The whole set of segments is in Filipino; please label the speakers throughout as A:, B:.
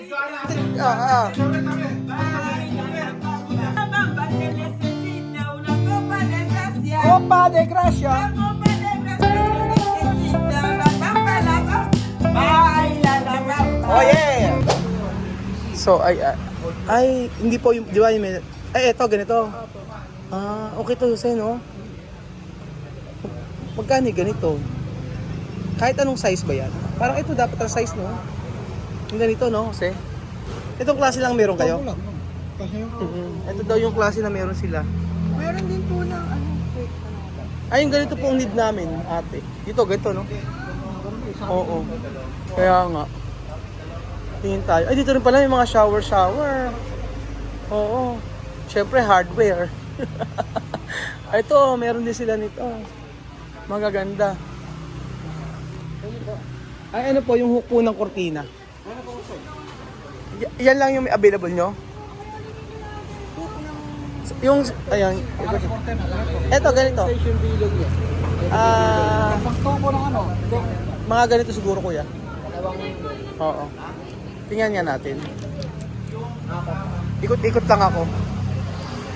A: Ah, ah. Copa de Gracia. Oh yeah. So ay hindi po yung di ba yung ay eto ganito. Ah, okay to Jose no. Magkano yung ganito? Kahit anong size ba yan? Parang ito dapat ang size no. Yung ganito no, Jose. Itong klase lang meron kayo?
B: Kasi
A: Ito daw yung klase na meron sila.
B: meron din po ng
A: Ay, yung ganito po ang need namin, ate. Dito, ganito, no? Oo. Kaya nga. Tingin tayo. Ay, dito rin pala yung mga shower. Oo. Siyempre, hardware. Ay, ito, meron din sila nito. Magaganda. Ay, ano po, yung hook po ng kortina. Yan lang yung may available nyo? Yung, ayan. Eto, ganito.
B: station bilog yan. Pagtubo ng ano?
A: Mga ganito siguro, kuya. Oo. Tingnan nga natin. Ikot-ikot lang ako.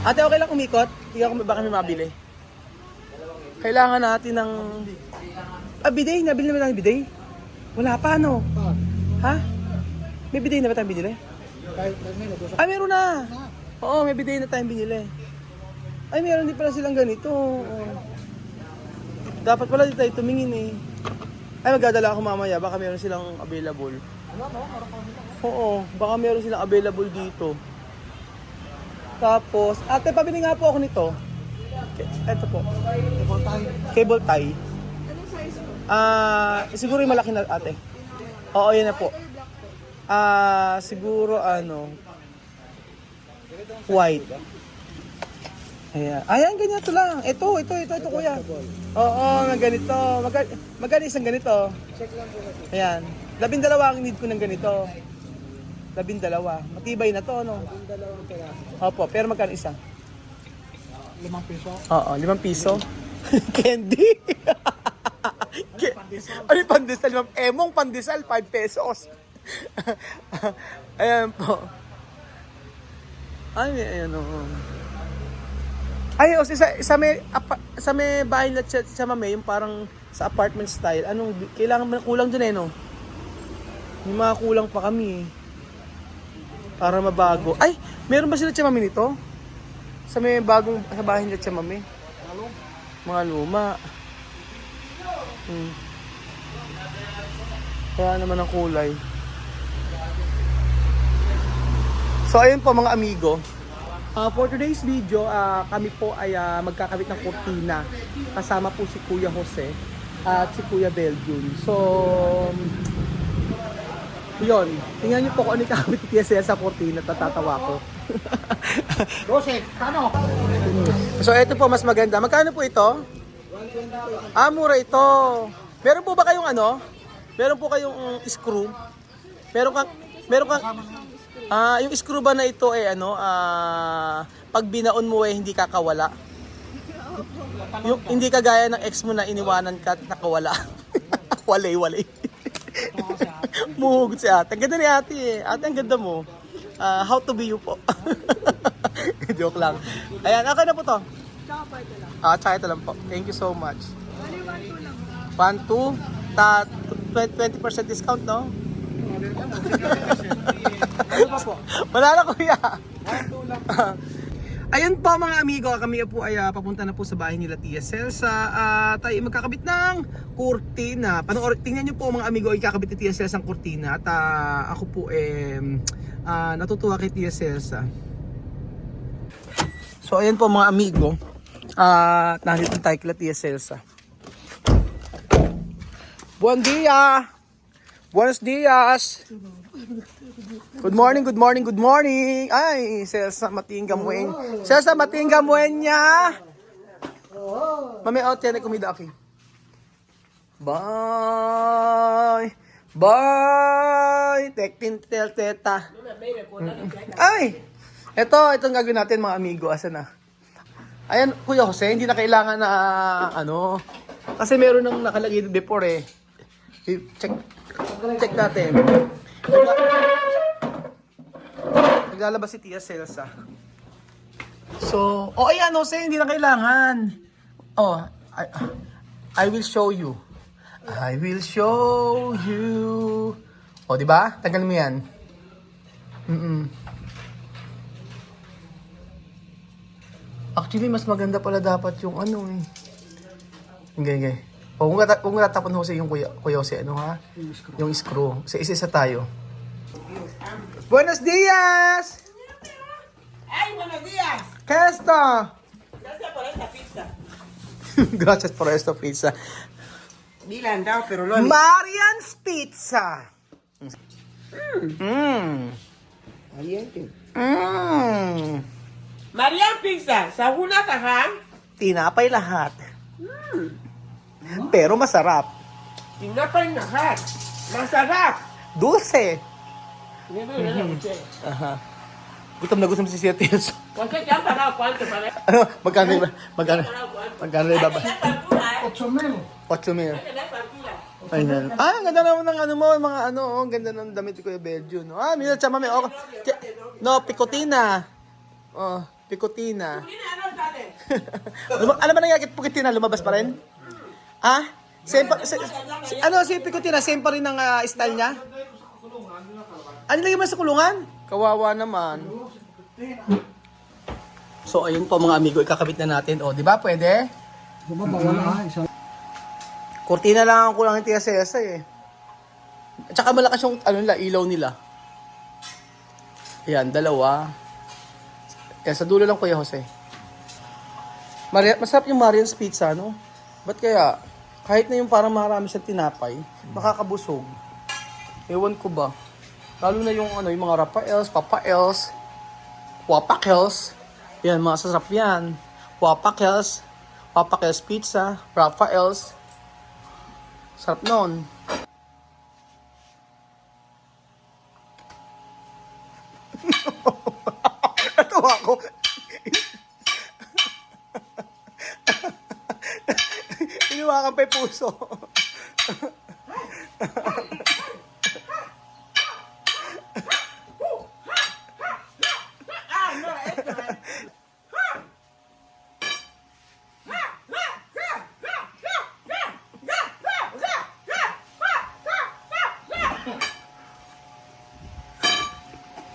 A: Ate, okay lang umikot? Tingnan ko baka may mabili. Kailangan natin ng... bidet. Nabili naman ng bidet. Wala pa, no? Ha? May bidet na ba tayong binili?
B: Kahit may nag-usap.
A: Ay, meron na! Oo, may bidet na tayong binili. Ay, meron din pala silang ganito. Oo. Dapat pala di tayo tumingin eh. Ay, magdadala ako mamaya. Baka meron silang available. Oo, baka meron silang available dito. Tapos, ate, pabili nga po ako nito. Ito po. Cable tie.
B: Anong size po?
A: Siguro yung malaki na ate. Oo, yan na po. Siguro white. Ayan, ganito lang. Ito, kuya. Oo, na ganito. Magkano isang ganito?
B: Check lang po natin.
A: Ayan. 12 ang need ko ng ganito. 12. Matibay na to, no?
B: Yung dalawang peraso.
A: Opo, pero magkano isa?
B: 5 piso.
A: Oo, 5 piso. Candy. Ano yung pandesal? Emong pandesal, 5 pesos. Ayan po. Ay, ayan o. Ay, o, sa may bahay na sa mame, yung parang sa apartment style, anong, kailangan kulang dun no? May mga kulang pa kami para mabago. Ay, meron ba sila chamame nito? Sa may bagong, sa bahay nila chamame? Mga luma. Kaya naman ang kulay. So ayun po mga amigo. For today's video, kami po ay magkakabit ng kurtina. Kasama po si Kuya Jose at si Kuya Belgium. So, yun. Tingnan niyo po kung ano yung kakabit ni Tia sa kurtina. Tatatawa ko.
B: Jose, kano?
A: So ito po mas maganda. Magkano po ito?
B: 120 po.
A: Mura ito. Meron po ba kayong ano? Meron po kayong screw? Meron kang yung screw ba na ito pag binaon mo hindi kakawala? Yung hindi kagaya ng ex mo na iniwanan ka at nakawala. Walay. Muhugot si ate. Ang ganda ni ate eh. Ate, ang ganda mo. How to be you po. Joke lang. Ayan, okay na po to.
B: Tsaka pa ito lang.
A: Tsaka ito lang po. Thank you so much.
B: Bali, 1-2 lang.
A: 1, 2, 20% discount, no?
B: Ano pa po?
A: Wala na kuya.
B: 1-2 lang.
A: Ayun po mga amigo, kami po ay papunta na po sa bahay nila Tia Celsa. Tayo magkakabit ng kurtina. Tingnan nyo po mga amigo, ay kakabit ni Tia Celsa ang kurtina. At ako po natutuwa kay Tia Celsa. So ayun po mga amigo. Nandito tayo kila Tia Celsa. Buon dia! Buenos dias! Good morning. Ay, Celsa Matingga Muen. Celsa Matingga Muen niya. Mami, tiene comida aquí. Bye. Tektin tel teta. Ay! Itong gagawin natin mga amigo. Asan na? Ayan, Kuya Jose, hindi na kailangan na kasi meron nang nakalagay before eh. Check natin. Maglalabas si Tia Celsa. So, ayan, Jose, hindi na kailangan. Oh, I will show you. I will show you. O, di ba? Tagal mo yan. Actually, mas maganda pala dapat yung ano eh. Okay. O, kung natapon Jose yung kuya Jose, ano ha? Yung screw. Sa isa tayo. Buenos dias!
C: ¡Ay, buenos días!
A: ¿Qué es esto?
C: Gracias por esta pizza.
A: Gracias por esto, pizza.
C: Ni la han dado, pero lo han...
A: Marian's Pizza.
C: Caliente.
A: Mm.
C: Marian Pizza, sa una tahan,
A: Tinapay lahat. Pero masarap.
C: tinapay na hat. Masarap.
A: Dulce.
C: ¿Cuánto
A: Aha. Gutom na gutom si Sir Tirso.
C: te han pagado? ¿Cuánto para?
A: Ano? Magkano na ibaba?
C: factura,
B: 8,000.
A: 8,000.
C: Tener factura.
A: Ayun. Ang ganda naman ng ano mo, mga ano, ang ganda ng damit ko yung Belgium. No? Mira, chama me. Oh, no, picotina. Oh, picotina.
C: Mira, no sale.
A: Ano ba nangyari kay picotina? Lumabas pa rin? Ah? Ano si picotina? Same pa rin ang style niya? Ano lagay mo sa kulungan? Kawawa naman. So, ayun po mga amigo, ikakabit na natin. O, di ba? Pwede?
B: Wala, isa.
A: Kurtina lang ang kulang ng Tia Cesa eh. At saka malakas yung ilaw nila. Ayan, dalawa. Ayan, sa dulo lang Kuya Jose. Masarap yung Marian's Pizza, no? Ba't kaya? Kahit na yung parang marami siyang tinapay, makakabusog. Ewan ko ba? Lalo na yung yung mga Rafaels, Papaels, Wapakels. Yan, mga sasarap yan. Wapakels Pizza, Rafaels. Sarap nun. Natawa ko. Iniwakan pa yung puso.
C: Ah, no, esto es...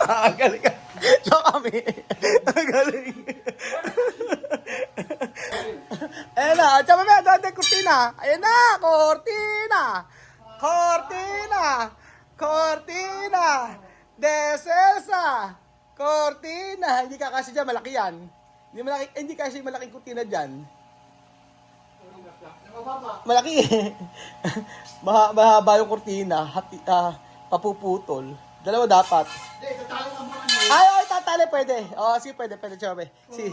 A: Ang galing. So kami. Ang galing. Ayan na. Tsaka may dati kurtina. Ayan na. Cortina. De Celsa. Cortina. Hindi ka kasi dyan. Malaki yan. Hindi kasi malaking kurtina dyan. Malaki eh. Mahaba yung kurtina. Papuputol. Dalawa dapat. Ay, tatali pwede. Oh, sige, pwede, Chome. Si.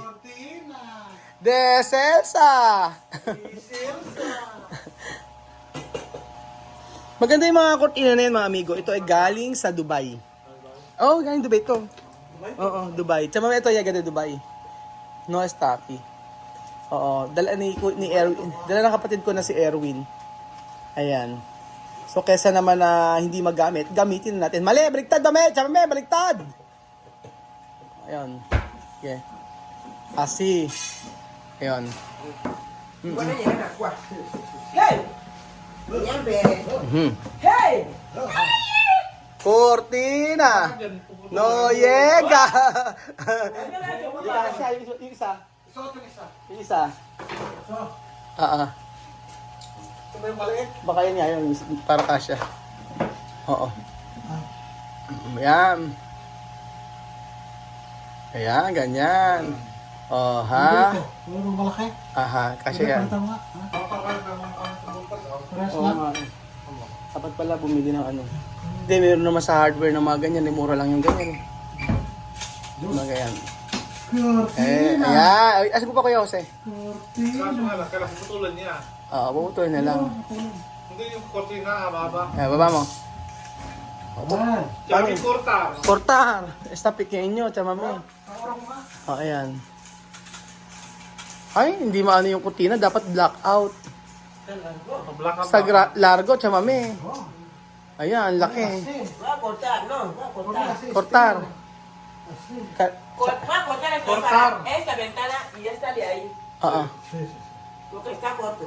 A: De Celsa. Maganda yung mga kurtina na yun, mga amigo. Ito ay galing sa Dubai. Oh, galing Dubai ito. Oo, Dubai. Tsama ito ay agad Dubai. No Staffy. Oo, dala ni Erwin. Dala ng kapatid ko na si Erwin. Ayan. So, kesa naman na hindi magamit, gamitin natin. Mali, baliktad dami! Tsaka may, baliktad! Ayan. Okay. Asi. Ayan.
C: Bueno, llegan a cuatro. ¡Hey! Yan, be.
A: Mhm.
C: ¡Hey!
A: Cortina! No llega! Hindi ka siya, yung isa. Yung isa. Baka yun nga yun, para kasya. Oo. Ayan. Ayan, ganyan. Oh, ha?
B: Pero malaki.
A: Aha, kasya yan.
B: Palitan mo nga. Press
A: Oo
B: lang.
A: nga. Dapat pala bumili ng ano. Hindi, meron naman sa hardware na mga ganyan. Mura lang yung ganyan. Mga ganyan.
B: Cortina.
A: Ayan. Asan ko pa Kuya Jose?
B: Cortina.
D: Kailangan putulan niya.
A: Oo, puputuloy na lang.
D: Hindi yung kortina, baba.
A: Ayan, baba mo.
B: Ayan.
D: Tsaka yung kortar.
A: Cortar. Está pequeño, chama mo. Oh, ayan. Ay, hindi maano yung kurtina. Dapat blackout.
D: Black
A: Sa largo, chama mo. Ayan, laki.
C: Voy a cortar, no, voy a cortar.
A: Cortar.
C: Cortar la
D: Cortar.
C: esta ventana y ya está de ahí.
A: Oo.
C: Porque está corto.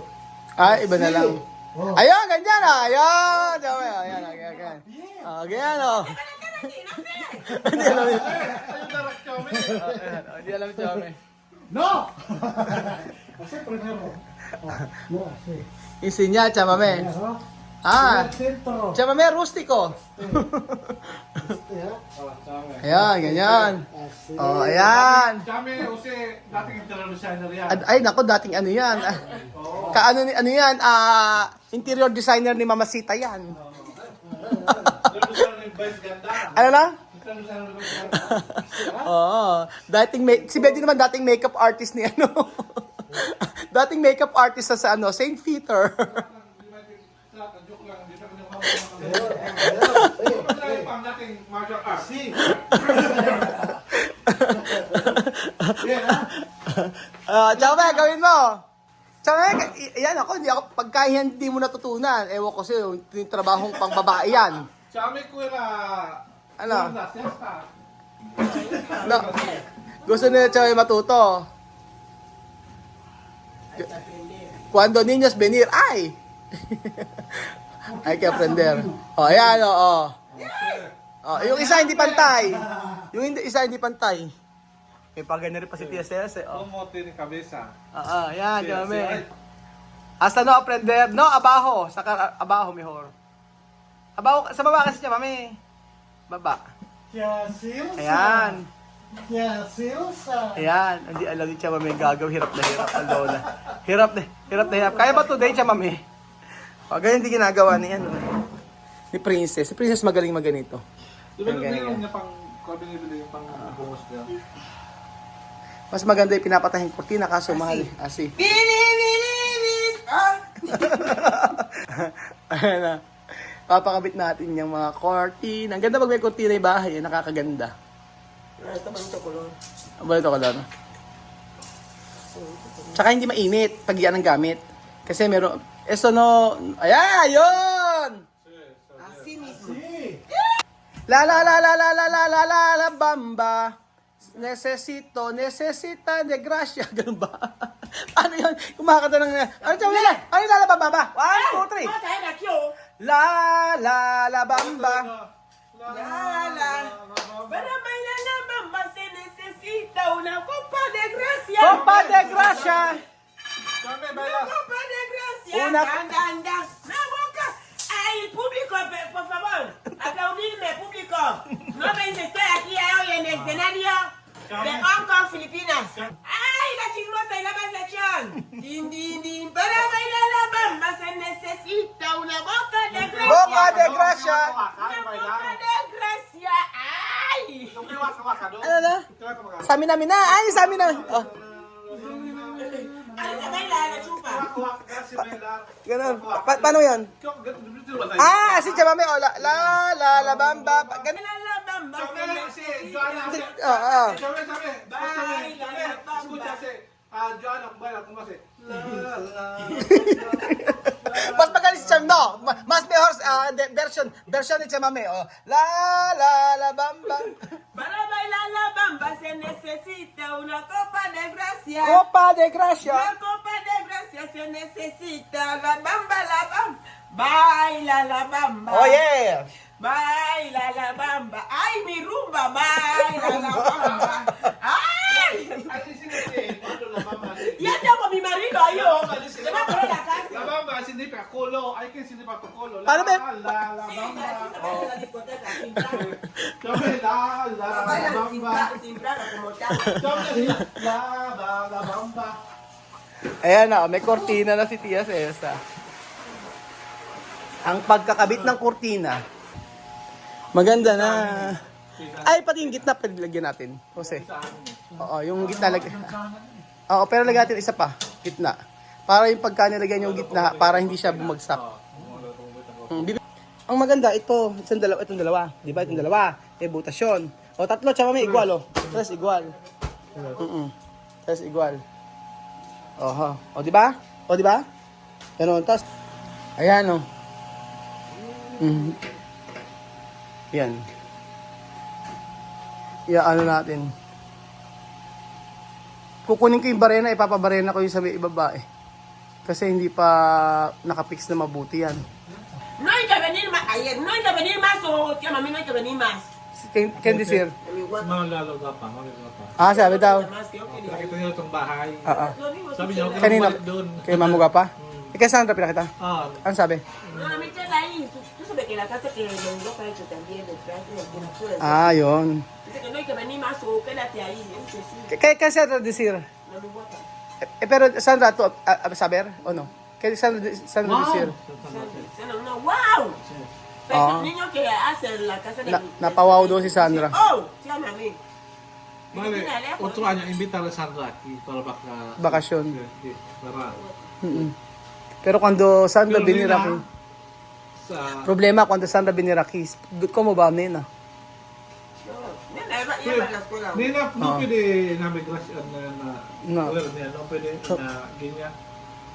A: Ah, iba na lang. Ayun, ganyan ah. Ayun. Ayan, ayan. Oh, ganyan oh. Hindi alam yun.
D: Ayun na rin kami.
A: Hindi alam yung chame.
B: No! Kasi primero. No, sí.
A: Isinya, chamame.
B: Primero.
A: Ah,
B: Centro.
A: chamame rustico.
B: Ya.
A: Ayan, ganyan.
B: Así.
A: Oh, ayan.
D: Kami, kasi dating interior designer yan.
A: Ay, nako, dating ano yan. Kaano ni ano yan? Interior designer ni Mamasita yan.
D: Interior designer ng Vice Ganda.
A: Ano na?
D: Interior designer ng Vice Ganda.
A: Oo. Si Betty naman dating makeup artist ni ano. Dating makeup artist sa ano, St. Peter.
D: Joke lang, hindi pa kanya pang dating martial arts.
A: Chame, gawin mo. Chame, yan ako, pagka hindi mo natutunan, ewan ko sa'yo, yung trabahong pang babae yan.
D: Kami ko na...
A: Ano?
D: Siesta.
A: No. Gusto nila Chame matuto. Cuando niños venir, ay! Hay que aprender. Oh, ayan, oh. Oh, yung isa hindi pantay. Isa hindi pantay. May pagano rin pa si TSS eh. Oh.
D: Como tiene cabeza.
A: Ayan,
D: Sí,
A: Chame.
D: sí, ay.
A: Hasta no aprender. No, abajo. Saka abajo mejor. Abajo, sa baba kasi siya, mami. Baba.
B: Ya se usa.
A: Ayan.
B: Ya se usa.
A: Ayan. Hindi alam ni Tia Mami gagawin. Hirap na hirap ang lola. Hirap na hirap. Kaya ba today, Tia Mami? O, ganyan hindi ginagawa ni ano. Ni Princess. Si Princess magaling maganito.
D: Di ba
A: Ang ganyan.
D: meron niya pang... Kung binibili yung pang bungos niya.
A: Mas maganda yung pinapatahing kurtina kaso mahal. Asi.
C: Ah,
A: Ayan na. Papakabit natin yung mga kurtina. Ang ganda pag may kurtina yung bahay. Nakakaganda.
C: ito bonito color.
A: Ba ito ka lang? Tsaka hindi mainit pag yan ang gamit. Kasi meron... Eso no... Ayan! Ayun!
C: Así mismo.
B: Sí.
A: La la la la la la la la la la bamba. Necesita de gracia. Ganun ba? Ano yun? Kumakanta ng... Ano tawag nila? Ano yung la la bamba ba? 1, 2, 3.
C: Vamos a caer aquí, oh.
A: La la la bamba.
C: Para bailar la bamba se necesita una copa de gracia.
A: Copa de gracia.
D: Kami,
C: Una
D: baila.
C: copa de gracia.
A: Una-
C: Anda. La boca. Ay, público, por favor. Aplaudirme, público. No ven, estoy aquí hoy en el escenario de Hong Kong, Filipinas. Ay, la chismosa y la maldición. Din, din, din. Para bailar la bamba se necesita una boca de gracia.
A: Boca de gracia.
C: Una boca de gracia. Ay.
A: Ano na? Sa amin namin na. Ay, sa amin namin. Oh,
C: Ay, la baila, la chupa.
A: ganun. Paano yun? Ah, si Chamame. Oh, la bamba. Ganun.
C: Bailar la bamba se necesita.
A: Oo. Mas magaling si Cham, no? Mas mejor version ni Chamame. Oh. La bamba.
C: Para bailar la bamba se necesita una copa de gracia.
A: Copa de gracia.
C: Una copa de gracia se necesita. La bamba. Baila la bamba.
A: Oh, yeah.
C: Baila la bamba. Ay, mi rumba. Baila la bamba. Ay. Ya tengo mi marido ahí. Oh. Se va a poner la casa.
D: La bamba, significa culo. Hay que significa tu culo.
A: Paano ba?
D: La
C: Sí,
D: bamba.
C: así se baila la discoteca, sin trago.
D: Kami, la
C: Bailan
D: bamba.
C: sin trago como tal.
D: Kami, la bamba.
A: Ayan na, may kortina na si Tia Cesa. Ang pagkakabit ng kortina, maganda na. Ay, pati yung gitna, pwede lagyan natin. Jose. Oo, yung gitna lagyan. Oo, pero lagyan natin isa pa, gitna. Para yung pagka nilagyan yung gitna, para hindi siya bumagsak. Ang maganda, itong dalawa. Di ba? Itong dalawa. May butas yun. O, tatlo, tsaka may igual, o. Tres igual. Tres igual. Oho. O, di ba? O, di ba? Ganun. Tapos, ayan, o. Yan. ano natin. Kukunin ko yung barena, ipapabarena ko yung sa may ibaba eh. Kasi hindi pa nakapix na mabuti yan.
C: No hay que venir más. Ayer no hay que venir más o tía mami no hay que venir más.
A: Candy sir.
D: Malalo ka pa, malalo ka pa.
A: Ah, sabi daw.
C: Más que yo quería.
D: Nakita niyo itong bahay.
A: Oo.
D: Sabi niyo, huwag ka
A: Kanina,
D: bumalik doon.
A: kay Mamuga pa? Eh, kay Sandra pinakita?
D: Ah,
A: Ano sabi?
C: No, a mí queda ahí. Tú sabes que la casa que la Europa ha hecho también detrás de la pintura.
A: Ah, yun.
C: Dice que no hay que venir más o quédate ahí. Dice sí.
A: Kay Sandra Desir.
C: No me gusta.
A: Pero Sandra to, saber o no? Kay Sandra Desir.
C: No, wow. Pero
A: Ah.
C: el niño que hace la casa de
A: Napawaw daw si Sandra.
C: Oh, tía mami.
D: Mali, utuan niya, imbita lang Sandra aquí para baka...
A: Bakasyon.
D: Para
A: Pero cuando Sandra
D: Pero
A: biniraki,
D: sa...
A: problema cuando Sandra biniraki, como ba nena?
C: No, nena, lleva a la escuela.
D: Hindi na, no pwede na migrasyon na...
A: No.
D: Well, no pwede na ganyan.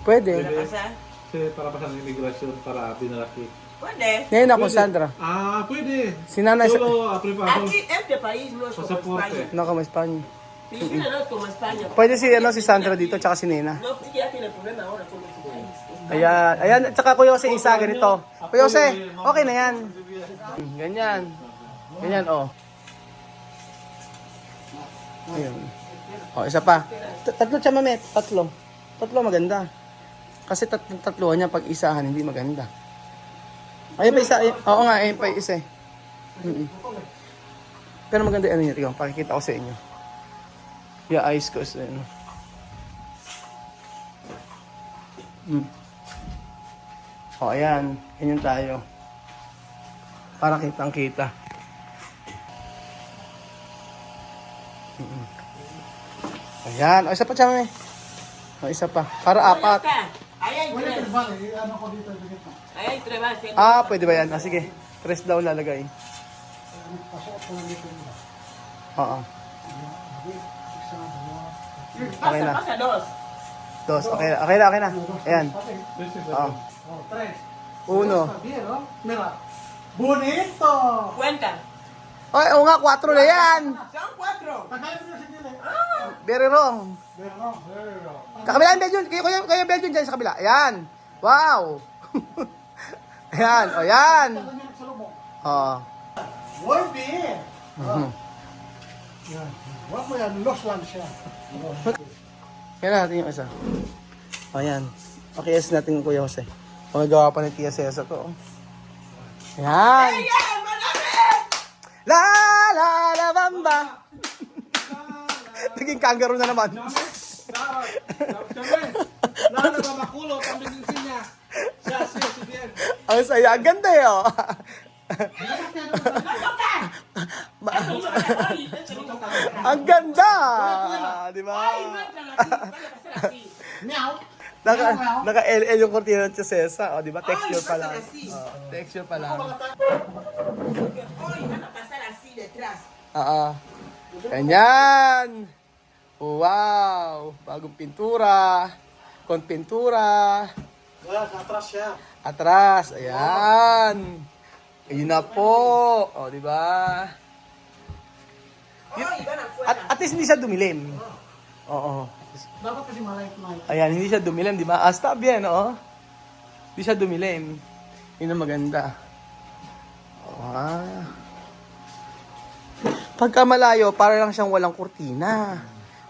A: Pwede.
C: ¿Qué pasa?
D: Kasi para pasang imigrasyon para binaraki.
C: ¿Puede?
A: Nena ko Sandra.
D: Ah, pwede.
A: Si nanay sa...
D: Solo preparo.
C: Aquí, este país no es como
D: Pasaporte.
C: España.
A: No, como Espanya.
C: Filipinas no es como España.
A: Pwede si, si Sandra dito, tsaka si Nena.
C: No, sí que ya tiene problema ahora con su país.
A: Ayan, tsaka Kuya Jose isa, ganito. Kuya Jose, okay na yan. Ganyan. Ganyan, oh. Ayun. Oh, isa pa. Tatlo siya, mami. Tatlo. Tatlo maganda. Kasi tatluhan niya pag isahan, hindi maganda. Ayun pa isa. Oo nga, ayun pa isa eh. Pero maganda ano niya. Tignan, pakikita ko sa inyo. Yung eyes ko sa ano. O, ayan. Ganyan tayo. Para kitang-kita. Ayan. O, isa pa, Chame. O, isa pa. Para apat.
C: Ahí hay tres. Ahí hay tres bases.
A: Ah, pwede ba yan? Ah, sige. 3 daw lalagay. Oo. Okay na.
C: Pasa dos.
A: 2. Okay na. Okay na. Okay na. Ayan. Oo. 1.
B: Mira. Bonito!
C: Cuenta.
A: Ay, oo nga. 4 na yan.
C: Son cuatro.
B: Tagayin mo na si Dile.
A: Very wrong.
B: Pero,
A: Kakabila yung Belgian. Kayo Belgian dyan sa kabila. Ayan. Wow. Ayan. O, yan.
B: Tagayin mo nagsalubong.
A: Oo.
B: Wolby! Yan. Wag mo yan, lost lang siya.
A: Yan natin yung isa. O, yan. Okay, yes natin yung Kuya Jose. O, may gawa pa ni Tia Cesa to. oh. Yan.
C: ¡Ella, madame!
A: La la la bamba. Naging kangaroo na naman.
D: Lalo ba makulo, kami din siya. Siya, si Bien.
A: Ang saya. Ang ganda eh, oh.
C: ¡No toca! Eso hizo Ay, eso hizo Ay,
A: Ang ganda. Di ba?
C: no entran así. Vale, pasar así.
B: Meow!
A: Naka LL yung kortina ng Cesa. O, di ba? Texture
C: Ay,
A: pa lang.
C: basta kasi.
A: Texture pa lang.
C: Porque hoy van a pasar así detrás.
A: Oo. Ganyan. Wow. Bagong pintura. Con pintura.
B: Wala, atras siya.
A: Atras. Ayan. Ayun na po. O, di ba?
C: Hoy van afuera.
A: At least hindi siya dumilim. Oo.
B: Dapat kasi malight-light.
A: Ayan, hindi siya dumilim, di ba? Está bien, oh. Hindi siya dumilim. Yun ang maganda. Ah. Pagka malayo, para lang siyang walang kurtina.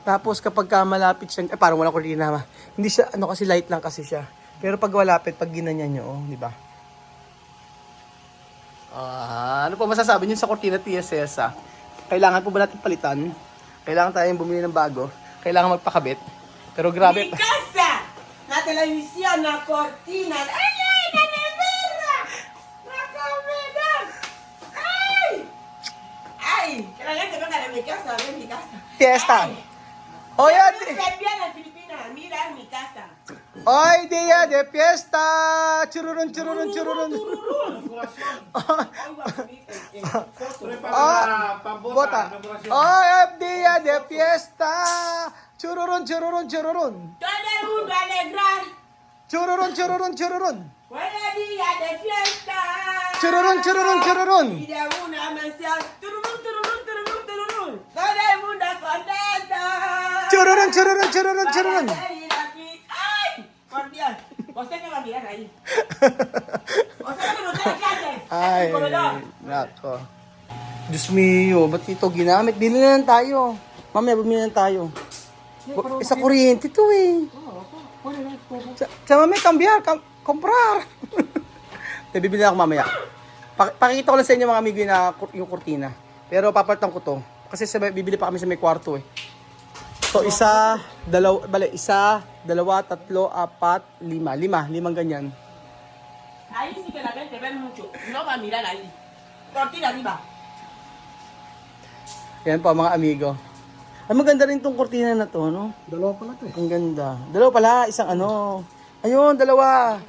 A: Tapos kapag malapit siyang, parang walang kurtina. Hindi siya, ano kasi light lang kasi siya. Pero pag malapit, pag ginanyan nyo, oh, di ba? Ano po masasabi niyo sa kurtina Tia Cesa? Kailangan po ba natin palitan? Kailangan tayong bumili ng bago? Kailangan magpakabit? Pero grabe.
C: Mi casa, la televisión, la cortina. ¡Ay, ay, la nevera! ¡La comida! ¡Ay! ¡Ay! Que la gente venga de mi casa, a ver mi casa.
A: Fiesta.
C: Ay,
A: Hoy,
C: yo
A: ate.
C: no sé bien en Filipinas, mira mi casa.
A: Hoy, día de fiesta. Chururun, chururun, chururun.
D: Prepara
A: Bota. Hoy, día de fiesta. Chururun, chururun, chururun.
C: Todo el mundo a alegrar.
A: Chururun, chururun, chururun.
C: Buenos días de fiesta.
A: Chururun, chururun, chururun.
C: Y de una mención. Tururún, tururún, tururún, tururún.
A: charan.
C: Ay, aquí. ¡Ay! Por Dios. ¿Usted qué va a mirar ahí? ¿Usted qué no tiene clases?
A: Ay,
C: El comedor.
A: nako. Diyos mio, ba't ito ginamit? Bili na lang tayo. Mamaya, bumili na tayo. Isa kuryente to eh.
B: Pwede na ito.
A: Sa mamaya, kambiar, komprar. Te, bibili ako mamaya. Pakikita ko lang sa inyo mga amigo yung kurtina. Pero papalitan ko to. Kasi bibili pa kami sa may kwarto eh. So, isa, dalawa, tatlo, apat, lima. Limang ganyan.
C: Ahí sí que la gente ve mucho. No va a mirar ahí. Cortina arriba.
A: Yan po mga amigo. Ay, maganda rin tong kurtina na to, no?
B: Dalawa pala ito eh.
A: Ang ganda. Dalawa pala, isang ano. Ayun, dalawa.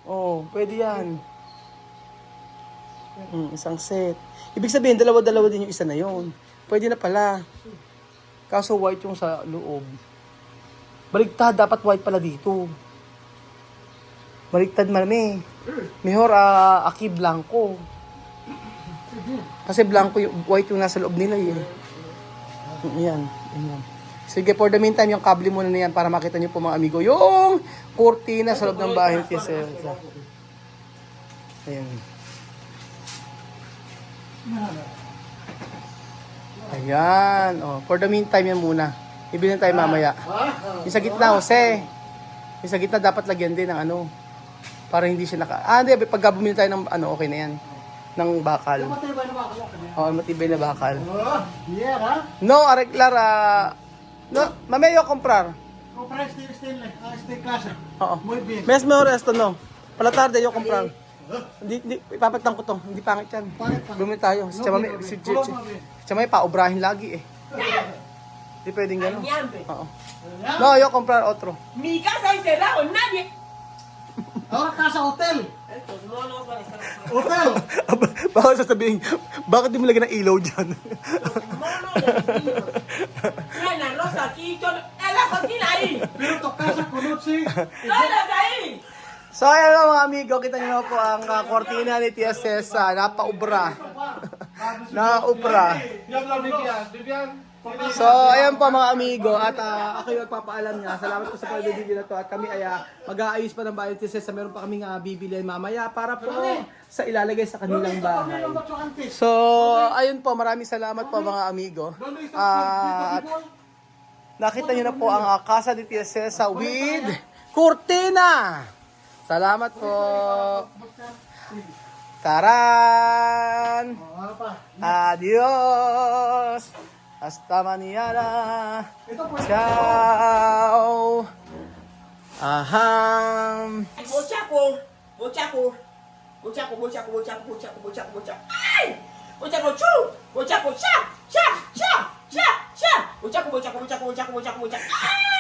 A: Oh, pwede yan. Isang set. Ibig sabihin, dalawa-dalawa din yung isa na yun. Pwede na pala. Kaso white yung sa loob. Baligtad, dapat white pala dito. Baligtad marami. Mejor aki blanco. Kasi blanco yung white yung nasa loob nila eh. Ayan. Sige, for the meantime, yung kable muna na yan para makita nyo po mga amigo. Yung kurtina sa loob ng bahay ni Tia Celsa. Ayan. Ayan. Oh, for the meantime yan muna. Ibili tayo mamaya. Yung sa gitna, Jose. Yung sa gitna dapat lagyan din ng ano. Para hindi siya hindi. Pagka bumili tayo ng ano, okay na yan. Ng bakal.
B: Matibay na ba ako?
A: Oo, matibay na bakal.
B: Yeah, ha?
A: No, arreglar, no, mamaya comprar.
B: Compra stainless, steel casa.
A: Oo.
B: Muy bien.
A: Mes mejor esto, no. Pala tarde yo comprar. Hindi, ipapatang ko to. Hindi pangit yan. Bumili tayo. Si Chamame, Chamame paubrahin lagi eh. Hindi pwedeng gano'n.
C: Añambe.
A: Oo. No, yo comprar otro.
C: Mi casa encerrado, nadie.
B: Ahora casa hotel.
C: Estos monos van a estar afuera.
B: Hotel.
A: Baka sasabihin, bakit di mo lagyan ng ilaw dyan?
C: Los monos de los niños. Traen arroz aquí, todo. En la cocina ahí.
B: Pero tu casa conoce.
C: Todos ahí.
A: So, ayan lang mga amigo, kita nyo po ang kortina ni Tia Cesa, napaubra. Naubra.
D: Vivian.
A: So, ayan po mga amigo, at ako yung magpapaalam niya. Salamat po sa pag-video na to, at kami ay mag-aayos pa ng bahay ni Tia Cesa. Meron pa kaming bibilihan mamaya para po sa ilalagay sa kanilang bahay. So, ayun po, maraming salamat po mga amigo. At nakita nyo na po ang casa ni Tia Cesa with kurtina. Salamat po. Taran. Adios. Hasta mañana. Ciao. Aham.
C: Bochaco. Bochaco. Bochaco, bochaco, bochaco, bochaco, bochaco, bochaco. ¡Ay! Bochaco, chu. Bochaco, cha. Cha, cha, cha, cha. Bochaco, bochaco, bochaco, bochaco, bochaco, bochaco. ¡Ay!